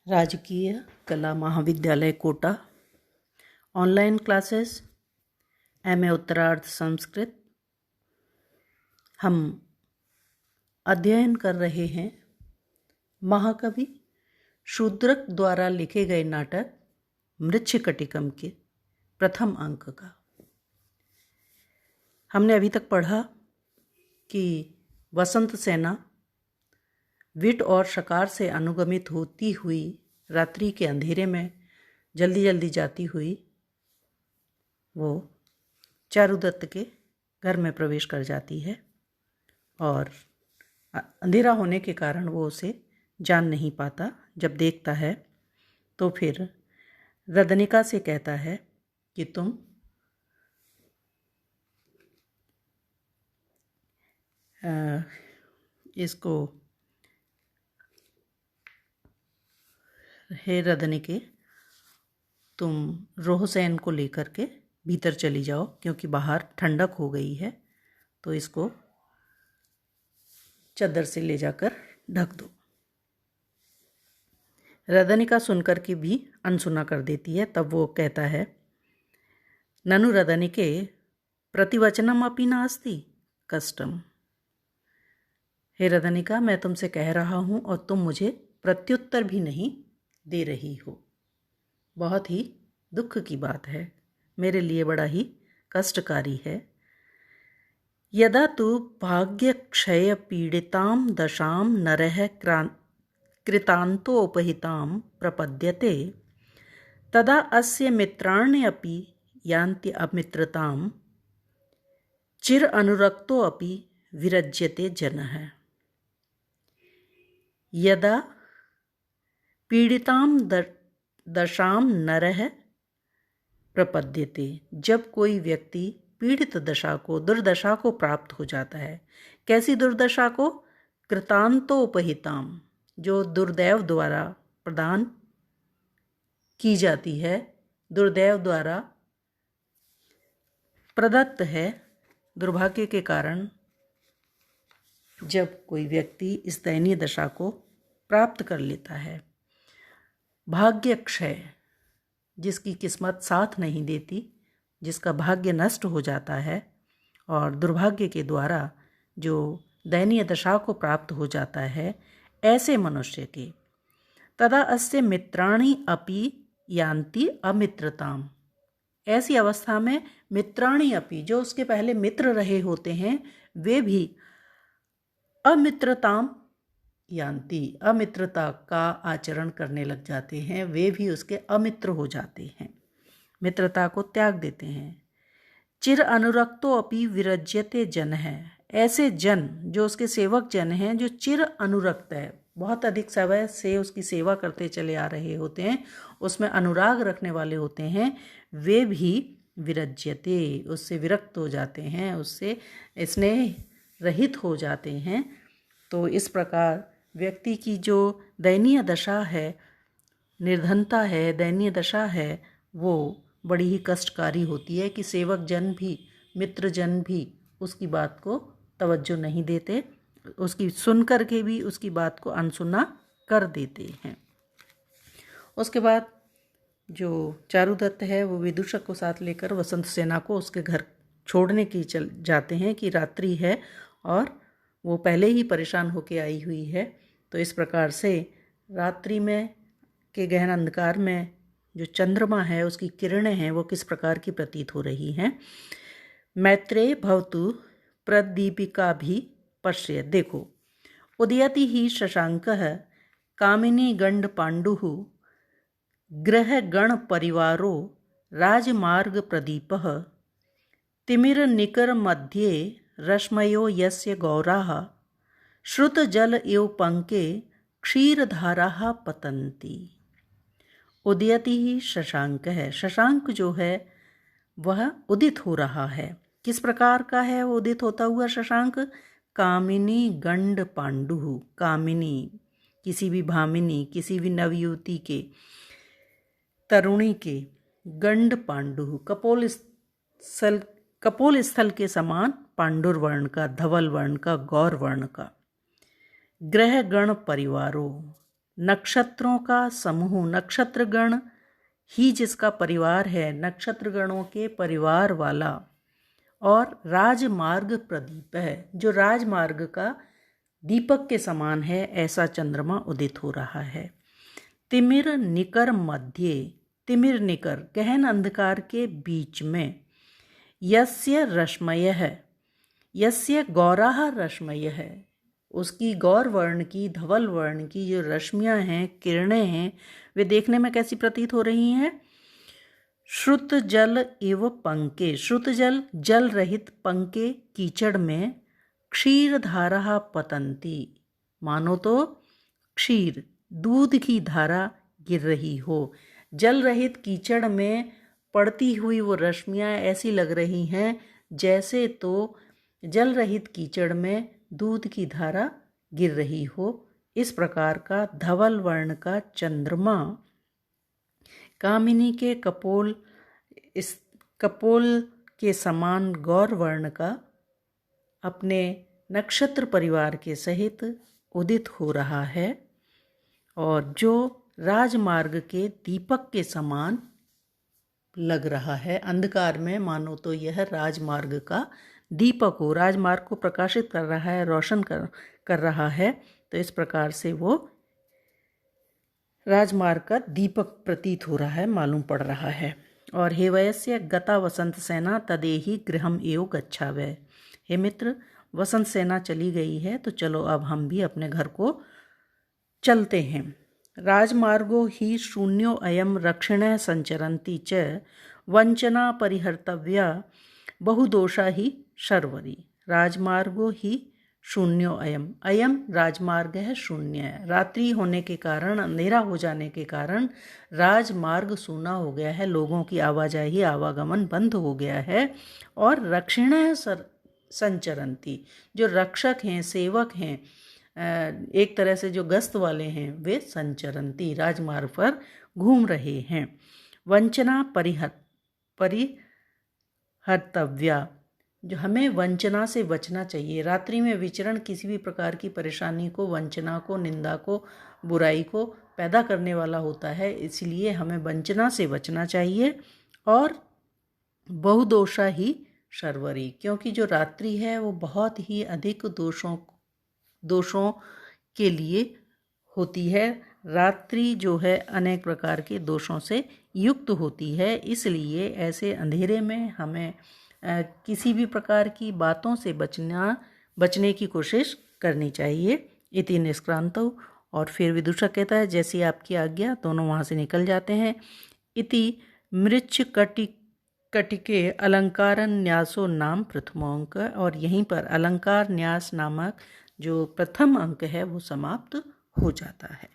राजकीय कला महाविद्यालय कोटा ऑनलाइन क्लासेस एमए उत्तरार्ध संस्कृत। हम अध्ययन कर रहे हैं महाकवि शूद्रक द्वारा लिखे गए नाटक मृच्छकटिकम के प्रथम अंक का। हमने अभी तक पढ़ा कि वसंत सेना विट और शकार से अनुगमित होती हुई रात्रि के अंधेरे में जल्दी जल्दी जाती हुई वो चारुदत्त के घर में प्रवेश कर जाती है और अंधेरा होने के कारण वो उसे जान नहीं पाता। जब देखता है तो फिर रदनिका से कहता है कि तुम इसको हे रदनिके, तुम रोहसेन को लेकर के भीतर चली जाओ क्योंकि बाहर ठंडक हो गई है, तो इसको चादर से ले जाकर ढक दो। रदनिका सुनकर के भी अनसुना कर देती है। तब वो कहता है, ननु रदनिके प्रतिवचनम अपि नास्ति कष्टम। हे रदनिका, मैं तुमसे कह रहा हूँ और तुम मुझे प्रत्युत्तर भी नहीं दे रही हो। बहुत ही दुख की बात है, मेरे लिए बड़ा ही कष्टकारी है। यदा तु भाग्यक्षय पीड़ितां दशां नरः कृतान्तोपहितां प्रपद्यते तदा अस्य मित्राण्यपि यान्ति अमित्रतां चिर अनुरक्तो अपि विरज्यते जनः। यदा पीड़ितां दशां नरः प्रपद्यते, जब कोई व्यक्ति पीड़ित दशा को, दुर्दशा को प्राप्त हो जाता है। कैसी दुर्दशा को? कृतान्तोपहिताम, जो दुर्दैव द्वारा प्रदान की जाती है, दुर्दैव द्वारा प्रदत्त है। दुर्भाग्य के कारण जब कोई व्यक्ति इस दयनीय दशा को प्राप्त कर लेता है। भाग्य क्षय, जिसकी किस्मत साथ नहीं देती, जिसका भाग्य नष्ट हो जाता है और दुर्भाग्य के द्वारा जो दयनीय दशा को प्राप्त हो जाता है, ऐसे मनुष्य के तदा अस्य मित्राणि अपि यान्ति अमित्रताम, ऐसी अवस्था में मित्राणि अपि, जो उसके पहले मित्र रहे होते हैं, वे भी अमित्रताम यान्ति, अमित्रता का आचरण करने लग जाते हैं। वे भी उसके अमित्र हो जाते हैं, मित्रता को त्याग देते हैं। चिर अनुरक्तो अपि विरज्यते जन है, ऐसे जन जो उसके सेवक जन हैं, जो चिर अनुरक्त है, बहुत अधिक समय से उसकी सेवा करते चले आ रहे होते हैं, उसमें अनुराग रखने वाले होते हैं, वे भी विरज्यते, उससे विरक्त हो जाते हैं, उससे स्नेह रहित हो जाते हैं। तो इस प्रकार व्यक्ति की जो दयनीय दशा है, निर्धनता है, दयनीय दशा है, वो बड़ी ही कष्टकारी होती है कि सेवक जन भी, मित्र जन भी उसकी बात को तवज्जो नहीं देते, उसकी सुन कर के भी उसकी बात को अनसुना कर देते हैं। उसके बाद जो चारुदत्त है वो विदूषक को साथ लेकर वसंत सेना को उसके घर छोड़ने की चल जाते हैं कि रात्रि है और वो पहले ही परेशान होके आई हुई है। तो इस प्रकार से रात्रि में के गहन अंधकार में जो चंद्रमा है, उसकी किरणें हैं, वो किस प्रकार की प्रतीत हो रही हैं। मैत्रेय भवतु प्रदीपिका भी पश्य। देखो, उदयति ही शशांकः कामिनी गंड पांडुः गृह गण परिवारो राजमार्ग प्रदीपः तिमिर निकर मध्ये रश्मयो यस्य गौराः श्रुत जल एव पंके क्षीरधाराः पतन्ति। उदयति ही शशांक है, शशांक जो है वह उदित हो रहा है। किस प्रकार का है वो उदित होता हुआ शशांक? कामिनी गंड पांडुः, कामिनी किसी भी भामिनी, किसी भी नवयुवती के, तरुणी के, गंड पांडुः कपोल स्थल के समान पांडुर वर्ण का, धवल वर्ण का, गौर वर्ण का। ग्रह गण परिवारों, नक्षत्रों का समूह, नक्षत्रगण ही जिसका परिवार है, नक्षत्रगणों के परिवार वाला, और राजमार्ग प्रदीप है, जो राजमार्ग का दीपक के समान है, ऐसा चंद्रमा उदित हो रहा है। तिमिर निकर मध्य, तिमिर निकर गहन अंधकार के बीच में, यस्य रश्मयः, यस्य गौराः रश्मयः, उसकी गौर वर्ण की, धवल वर्ण की जो रश्मियाँ हैं, किरणें हैं, वे देखने में कैसी प्रतीत हो रही हैं? श्रुत जल एव पंके, श्रुत जल, जल रहित, पंके कीचड़ में, क्षीर धारा पतंती, मानो तो क्षीर दूध की धारा गिर रही हो। जल रहित कीचड़ में पड़ती हुई वो रश्मियाँ ऐसी लग रही हैं जैसे तो जल रहित कीचड़ में दूध की धारा गिर रही हो। इस प्रकार का धवल वर्ण का चंद्रमा कामिनी के कपोल, इस कपोल के समान गौर वर्ण का अपने नक्षत्र परिवार के सहित उदित हो रहा है, और जो राजमार्ग के दीपक के समान लग रहा है। अंधकार में मानो तो यह राजमार्ग का दीपक हो, राजमार्ग को प्रकाशित कर रहा है, रोशन कर रहा है। तो इस प्रकार से वो राजमार्ग का दीपक प्रतीत हो रहा है, मालूम पड़ रहा है। और हे वयस्य गता वसंत सेना तदेहि गृहम एव गच्छावै, हे मित्र वसंत सेना चली गई है तो चलो अब हम भी अपने घर को चलते हैं। राजमार्गो ही शून्यो अयम रक्षिणः संचरन्ति च, वंचना परिहर्तव्या बहुदोषा ही शर्वरी। राजमार्गो ही शून्यो अयम, अयम राजमार्ग है शून्य है। रात्रि होने के कारण, अंधेरा हो जाने के कारण राजमार्ग सूना हो गया है, लोगों की आवाजाही आवागमन बंद हो गया है। और रक्षिणः संचरन्ति, जो रक्षक हैं, सेवक हैं, एक तरह से जो गश्त वाले हैं, वे संचरन्ति राजमार्ग पर घूम रहे हैं। वंचना परिहर्तव्या, जो हमें वंचना से बचना चाहिए। रात्रि में विचरण किसी भी प्रकार की परेशानी को, वंचना को, निंदा को, बुराई को पैदा करने वाला होता है, इसलिए हमें वंचना से बचना चाहिए। और बहुदोषा ही शर्वरी, क्योंकि जो रात्रि है वो बहुत ही अधिक दोषों के लिए होती है। रात्रि जो है अनेक प्रकार के दोषों से युक्त होती है, इसलिए ऐसे अंधेरे में हमें किसी भी प्रकार की बातों से बचने की कोशिश करनी चाहिए। इति निष्क्रांतौ, और फिर विदूषक कहता है जैसी आपकी आज्ञा, दोनों वहाँ से निकल जाते हैं। इति मृच्छ कटिके अलंकार न्यासो नाम प्रथमो अंक, और यहीं पर अलंकार न्यास नामक जो प्रथम अंक है वो समाप्त हो जाता है।